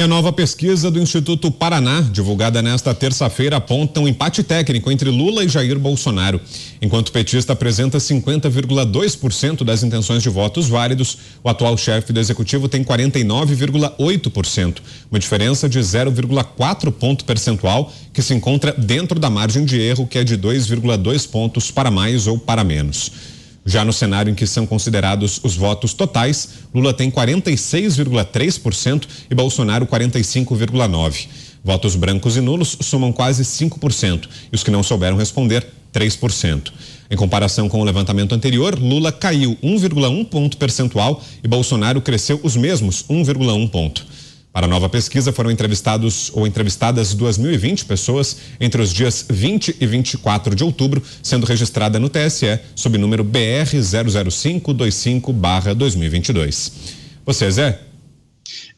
E a nova pesquisa do Instituto Paraná, divulgada nesta terça-feira, aponta um empate técnico entre Lula e Jair Bolsonaro. Enquanto o petista apresenta 50,2% das intenções de votos válidos, o atual chefe do executivo tem 49,8%, uma diferença de 0,4 ponto percentual que se encontra dentro da margem de erro, que é de 2,2 pontos para mais ou para menos. Já no cenário em que são considerados os votos totais, Lula tem 46,3% e Bolsonaro 45,9%. Votos brancos e nulos somam quase 5% e os que não souberam responder, 3%. Em comparação com o levantamento anterior, Lula caiu 1,1 ponto percentual e Bolsonaro cresceu os mesmos 1,1 ponto. Para a nova pesquisa, foram entrevistadas 2.020 pessoas entre os dias 20 e 24 de outubro, sendo registrada no TSE sob número BR 00525/2022. Você, Zé?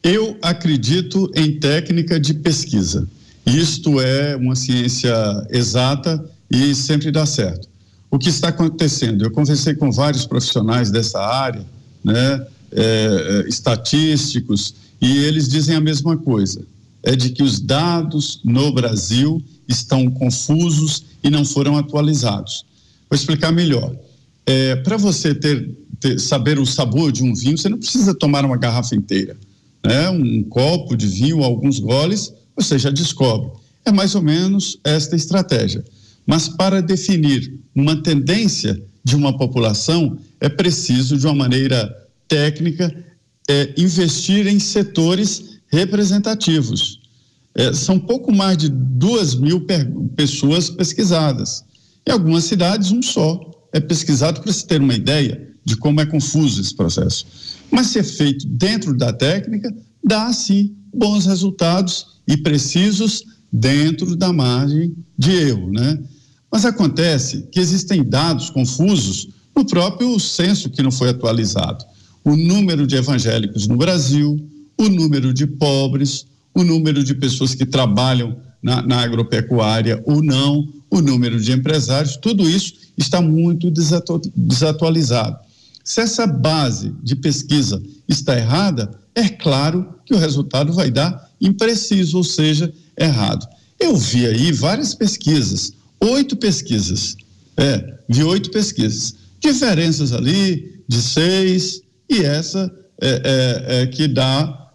Eu acredito em técnica de pesquisa. Isto é uma ciência exata e sempre dá certo. O que está acontecendo? Eu conversei com vários profissionais dessa área, né, estatísticos, e eles dizem a mesma coisa, é de que os dados no Brasil estão confusos e não foram atualizados. Vou explicar melhor. Para você saber o sabor de um vinho, você não precisa tomar uma garrafa inteira, né? Um copo de vinho, alguns goles, você já descobre. É mais ou menos esta estratégia. Mas para definir uma tendência de uma população, é preciso, de uma maneira técnica, investir em setores representativos. São pouco mais de 2.000 pessoas pesquisadas. Em algumas cidades, um só é pesquisado, para se ter uma ideia de como é confuso esse processo. Mas se é feito dentro da técnica, dá, sim, bons resultados e precisos dentro da margem de erro, né? Mas acontece que existem dados confusos no próprio censo que não foi atualizado. O número de evangélicos no Brasil, o número de pobres, o número de pessoas que trabalham na agropecuária ou não, o número de empresários, tudo isso está muito desatualizado. Se essa base de pesquisa está errada, é claro que o resultado vai dar impreciso, ou seja, errado. Eu vi aí várias pesquisas, 8 pesquisas, vi 8 pesquisas, diferenças ali de 6, e essa que dá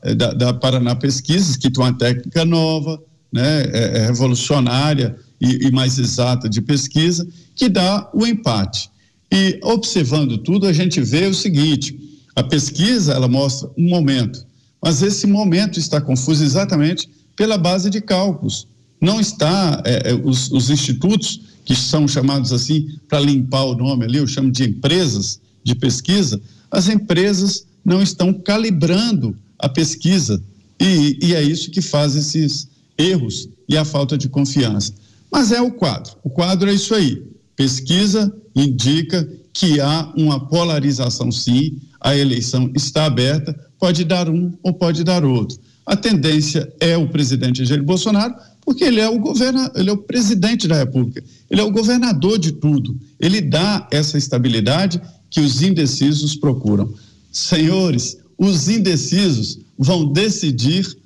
Paraná Pesquisas, que tem uma técnica nova, né, revolucionária e mais exata de pesquisa, que dá o empate. E observando tudo, a gente vê o seguinte: a pesquisa, ela mostra um momento, mas esse momento está confuso exatamente pela base de cálculos. Não está, os institutos, que são chamados assim, para limpar o nome ali, eu chamo de empresas de pesquisa, as empresas não estão calibrando a pesquisa e é isso que faz esses erros e a falta de confiança. Mas é o quadro. O quadro é isso aí. Pesquisa indica que há uma polarização, sim, a eleição está aberta, pode dar um ou pode dar outro. A tendência é o presidente Jair Bolsonaro, porque ele é o presidente da República, ele é o governador de tudo, ele dá essa estabilidade que os indecisos procuram. Senhores, os indecisos vão decidir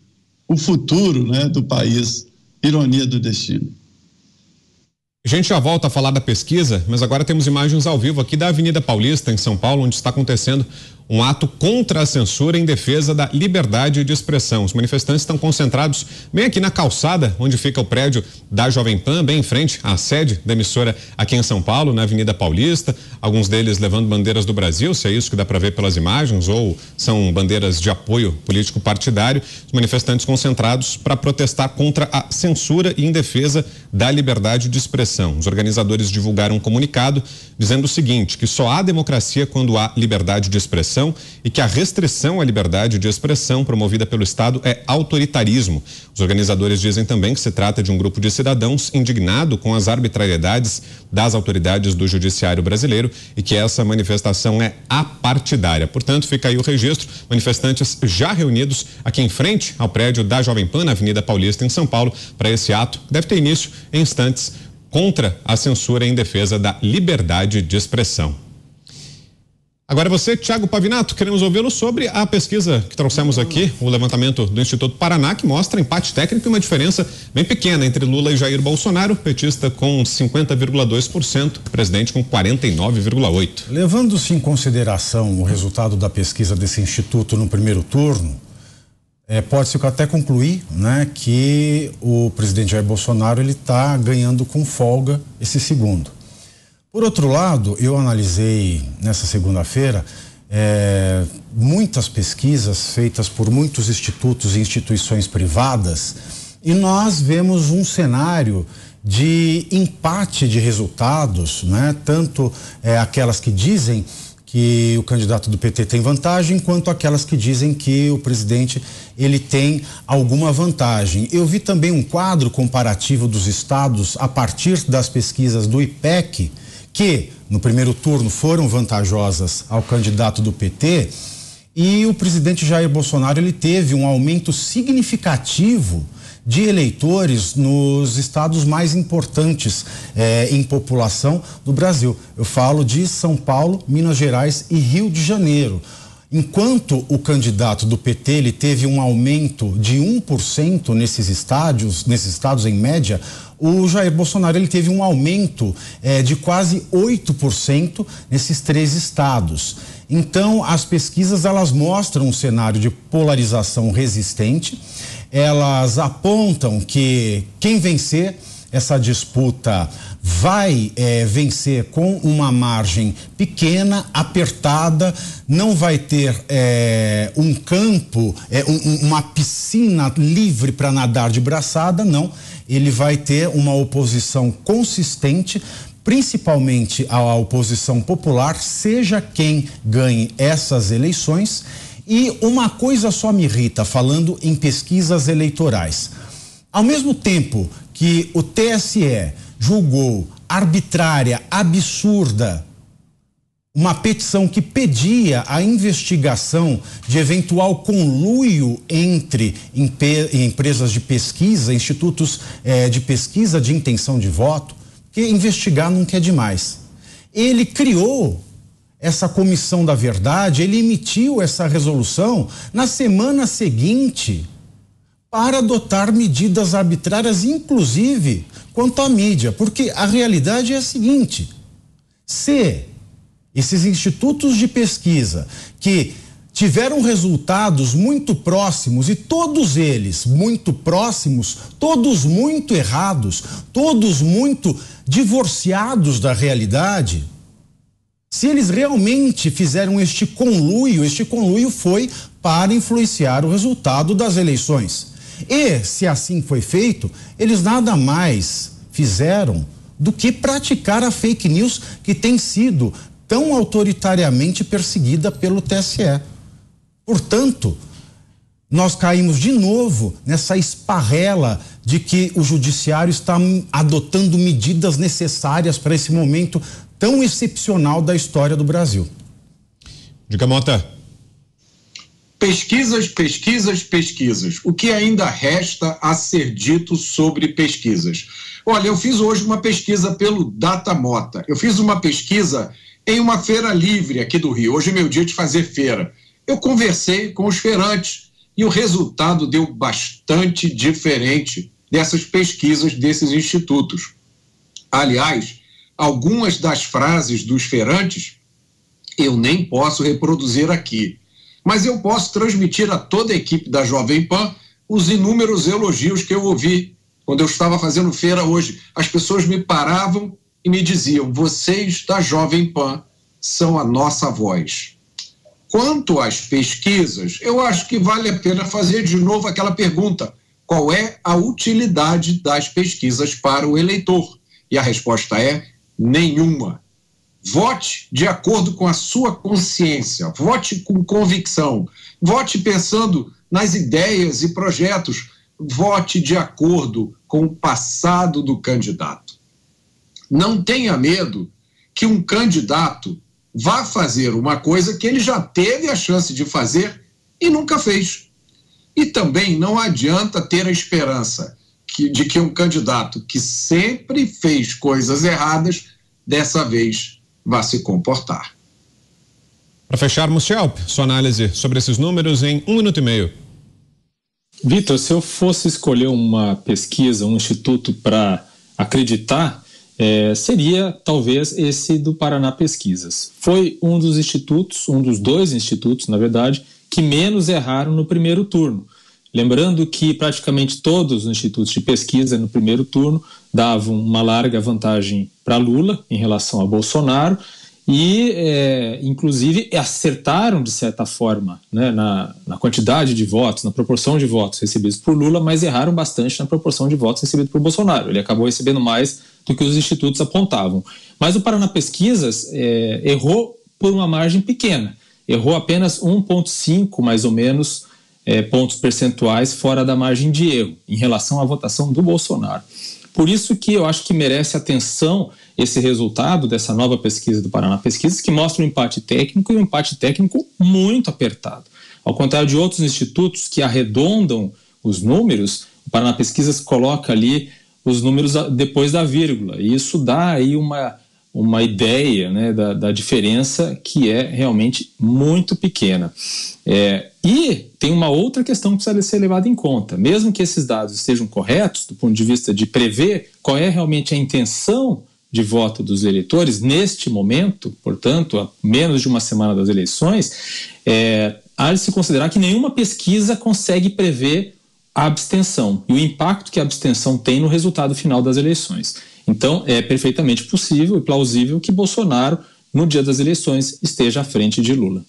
o futuro, né, do país. Ironia do destino. A gente já volta a falar da pesquisa, mas agora temos imagens ao vivo aqui da Avenida Paulista, em São Paulo, onde está acontecendo um ato contra a censura em defesa da liberdade de expressão. Os manifestantes estão concentrados bem aqui na calçada, onde fica o prédio da Jovem Pan, bem em frente à sede da emissora aqui em São Paulo, na Avenida Paulista. Alguns deles levando bandeiras do Brasil, se é isso que dá para ver pelas imagens, ou são bandeiras de apoio político partidário. Os manifestantes concentrados para protestar contra a censura e em defesa da liberdade de expressão. Os organizadores divulgaram um comunicado dizendo o seguinte, que só há democracia quando há liberdade de expressão e que a restrição à liberdade de expressão promovida pelo Estado é autoritarismo. Os organizadores dizem também que se trata de um grupo de cidadãos indignado com as arbitrariedades das autoridades do judiciário brasileiro e que essa manifestação é apartidária. Portanto, fica aí o registro, manifestantes já reunidos aqui em frente ao prédio da Jovem Pan, na Avenida Paulista, em São Paulo, para esse ato que deve ter início em instantes contra a censura em defesa da liberdade de expressão. Agora você, Thiago Pavinato, queremos ouvi-lo sobre a pesquisa que trouxemos aqui, o levantamento do Instituto Paraná, que mostra empate técnico e uma diferença bem pequena entre Lula e Jair Bolsonaro, petista com 50,2%, presidente com 49,8%. Levando-se em consideração o resultado da pesquisa desse instituto no primeiro turno, pode-se até concluir, né, que o presidente Jair Bolsonaro ele está ganhando com folga esse segundo. Por outro lado, eu analisei nessa segunda-feira muitas pesquisas feitas por muitos institutos e instituições privadas e nós vemos um cenário de empate de resultados, né? Tanto aquelas que dizem que o candidato do PT tem vantagem, quanto aquelas que dizem que o presidente ele tem alguma vantagem. Eu vi também um quadro comparativo dos estados a partir das pesquisas do IPEC, que no primeiro turno foram vantajosas ao candidato do PT, e o presidente Jair Bolsonaro ele teve um aumento significativo de eleitores nos estados mais importantes em população do Brasil. Eu falo de São Paulo, Minas Gerais e Rio de Janeiro. Enquanto o candidato do PT ele teve um aumento de 1% nesses estados em média, o Jair Bolsonaro ele teve um aumento de quase 8% nesses 3 estados. Então, as pesquisas elas mostram um cenário de polarização resistente. Elas apontam que quem vencer essa disputa vai vencer com uma margem pequena, apertada, não vai ter um campo, uma piscina livre para nadar de braçada, não. Ele vai ter uma oposição consistente, principalmente a oposição popular, seja quem ganhe essas eleições. E uma coisa só me irrita, falando em pesquisas eleitorais. Ao mesmo tempo que o TSE julgou arbitrária, absurda, uma petição que pedia a investigação de eventual conluio entre empresas de pesquisa, institutos de pesquisa de intenção de voto, que investigar nunca é demais. Ele criou essa comissão da verdade, ele emitiu essa resolução na semana seguinte para adotar medidas arbitrárias, inclusive quanto à mídia, porque a realidade é a seguinte: se esses institutos de pesquisa que tiveram resultados muito próximos, e todos eles muito próximos, todos muito errados, todos muito divorciados da realidade, se eles realmente fizeram este conluio foi para influenciar o resultado das eleições. E, se assim foi feito, eles nada mais fizeram do que praticar a fake news que tem sido tão autoritariamente perseguida pelo TSE. Portanto, nós caímos de novo nessa esparrela de que o judiciário está adotando medidas necessárias para esse momento tão excepcional da história do Brasil. Diga, Mota. Pesquisas. O que ainda resta a ser dito sobre pesquisas? Olha, eu fiz hoje uma pesquisa pelo Datamota. Eu fiz uma pesquisa em uma feira livre aqui do Rio. Hoje é meu dia de fazer feira. Eu conversei com os feirantes e o resultado deu bastante diferente dessas pesquisas desses institutos. Aliás, algumas das frases dos feirantes eu nem posso reproduzir aqui, mas eu posso transmitir a toda a equipe da Jovem Pan os inúmeros elogios que eu ouvi quando eu estava fazendo feira hoje. As pessoas me paravam e me diziam: vocês da Jovem Pan são a nossa voz. Quanto às pesquisas, eu acho que vale a pena fazer de novo aquela pergunta: qual é a utilidade das pesquisas para o eleitor? E a resposta é nenhuma. Vote de acordo com a sua consciência, vote com convicção, vote pensando nas ideias e projetos, vote de acordo com o passado do candidato. Não tenha medo que um candidato vá fazer uma coisa que ele já teve a chance de fazer e nunca fez. E também não adianta ter a esperança de que um candidato que sempre fez coisas erradas, dessa vez vá se comportar. Para fecharmos, Schelp, sua análise sobre esses números em 1 minuto e meio. Vitor, se eu fosse escolher uma pesquisa, um instituto para acreditar, seria talvez esse do Paraná Pesquisas. Foi um dos institutos, um dos 2 institutos, na verdade, que menos erraram no primeiro turno. Lembrando que praticamente todos os institutos de pesquisa no primeiro turno davam uma larga vantagem para Lula em relação a Bolsonaro e, inclusive, acertaram de certa forma, né, na quantidade de votos, na proporção de votos recebidos por Lula, mas erraram bastante na proporção de votos recebidos por Bolsonaro. Ele acabou recebendo mais do que os institutos apontavam. Mas o Paraná Pesquisas errou por uma margem pequena, errou apenas 1,5 mais ou menos pontos percentuais fora da margem de erro em relação à votação do Bolsonaro. Por isso que eu acho que merece atenção esse resultado dessa nova pesquisa do Paraná Pesquisas, que mostra um empate técnico e um empate técnico muito apertado. Ao contrário de outros institutos que arredondam os números, o Paraná Pesquisas coloca ali os números depois da vírgula, e isso dá aí uma ideia, né, da diferença, que é realmente muito pequena. E tem uma outra questão que precisa ser levada em conta. Mesmo que esses dados estejam corretos, do ponto de vista de prever qual é realmente a intenção de voto dos eleitores, neste momento, portanto, a menos de uma semana das eleições, há de se considerar que nenhuma pesquisa consegue prever a abstenção e o impacto que a abstenção tem no resultado final das eleições. Então, é perfeitamente possível e plausível que Bolsonaro, no dia das eleições, esteja à frente de Lula.